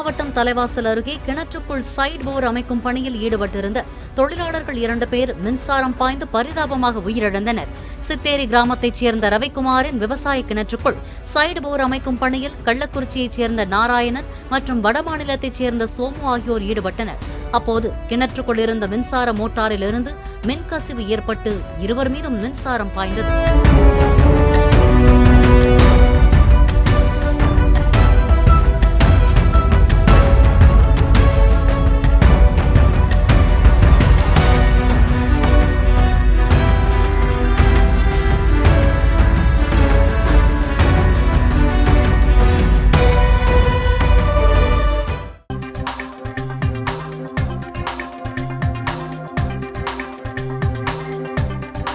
மாவட்டம் தலைவாசல் அருகே கிணற்றுக்குள் சைடு போர் அமைக்கும் பணியில் ஈடுபட்டிருந்த தொழிலாளர்கள் 2 பேர் மின்சாரம் பாய்ந்து பரிதாபமாக உயிரிழந்தனர். சித்தேரி கிராமத்தைச் சேர்ந்த ரவிக்குமாரின் விவசாய கிணற்றுக்குள் சைடு போர் அமைக்கும் பணியில் கள்ளக்குறிச்சியைச் சேர்ந்த நாராயணன் மற்றும் வடமாநிலத்தைச் சேர்ந்த சோமு ஆகியோர் ஈடுபட்டனர். அப்போது கிணற்றுக்குள் இருந்த மின்சார மோட்டாரிலிருந்து மின்கசிவு ஏற்பட்டு இருவர் மீதும் மின்சாரம் பாய்ந்தது.